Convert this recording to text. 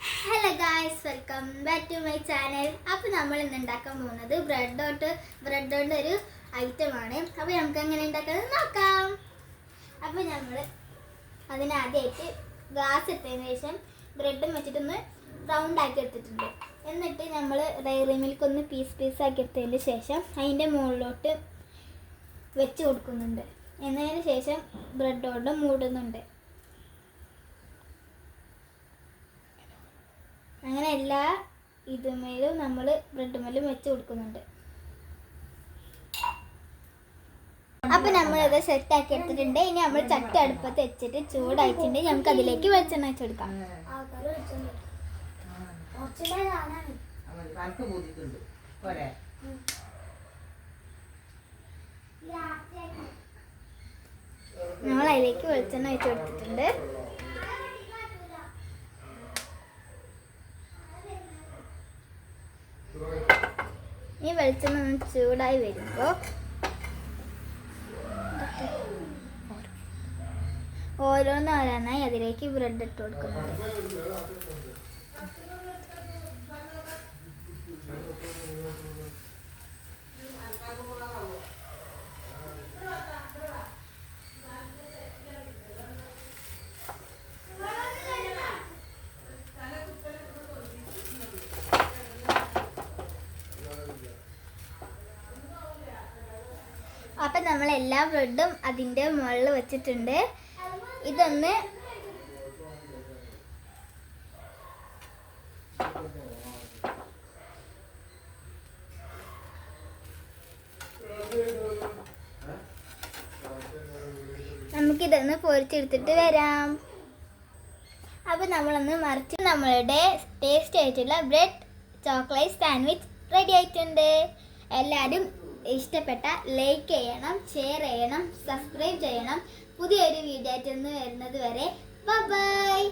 Hello guys, welcome back to my channel. അപ്പോൾ നമ്മൾ ഇന്ന് ഉണ്ടാക്കാൻ പോകുന്നത് ബ്രെഡ് കൊണ്ട് ഒരു ഐറ്റമാണ്. അപ്പോൾ നമുക്ക് എങ്ങനെ ഉണ്ടാക്കുന്നത് നോക്കാം. അപ്പോൾ നമ്മൾ അതിനാദ്യമായിട്ട് ഗ്ലാസ് ഇട്ടതിന് ശേഷം ബ്രെഡും വെച്ചിട്ടൊന്ന് റൗണ്ട് ആക്കി എടുത്തിട്ടുണ്ട്. എന്നിട്ട് നമ്മൾ ഡയറി മിൽക്ക് ഒന്ന് പീസ് ആക്കി എടുത്തതിന് ശേഷം അതിൻ്റെ മുകളിലോട്ട് വെച്ച് കൊടുക്കുന്നുണ്ട്. എന്നതിന് ശേഷം ബ്രെഡ് കൊണ്ട് മൂടുന്നുണ്ട്. അങ്ങനെ എല്ലാ ഇതുമേലും നമ്മൾ ബ്രെഡ് മേലും വെച്ച് കൊടുക്കുന്നുണ്ട്. അപ്പം നമ്മളിത് സെറ്റാക്കി എടുത്തിട്ടുണ്ട്. ഇനി നമ്മൾ ചട്ടി അടുപ്പത്ത് വെച്ചിട്ട് ചൂടായിട്ടുണ്ട്. നമുക്ക് അതിലേക്ക് വെളിച്ചെണ്ണ വെച്ച് കൊടുക്കാം. നമ്മൾ അതിലേക്ക് വെളിച്ചെണ്ണ വെച്ച് കൊടുത്തിട്ടുണ്ട്. ഈ വെളിച്ചെണ്ണ ഒന്ന് ചൂടായി വരുമ്പോൾ ഓരോന്നായി അതിലേക്ക് ബ്രെഡ് ഇട്ട് കൊടുക്കുന്നുണ്ട്. അപ്പം നമ്മൾ എല്ലാ ബ്രെഡും അതിൻ്റെ മുകളിൽ വെച്ചിട്ടുണ്ട്. ഇതൊന്ന് നമുക്കിതൊന്ന് പൊരിച്ചെടുത്തിട്ട് വരാം. അപ്പം നമ്മളൊന്ന് മറിച്ച് നമ്മളുടെ ടേസ്റ്റ് ആയിട്ടുള്ള ബ്രെഡ് ചോക്ലേറ്റ് സാൻഡ്വിച്ച് റെഡി ആയിട്ടുണ്ട്. എല്ലാവരും ഇഷ്ടപ്പെട്ട ലൈക്ക് ചെയ്യണം, ഷെയർ ചെയ്യണം, സബ്സ്ക്രൈബ് ചെയ്യണം. പുതിയൊരു വീഡിയോ ആയിട്ട് വരുന്നത് വരെ ബൈ.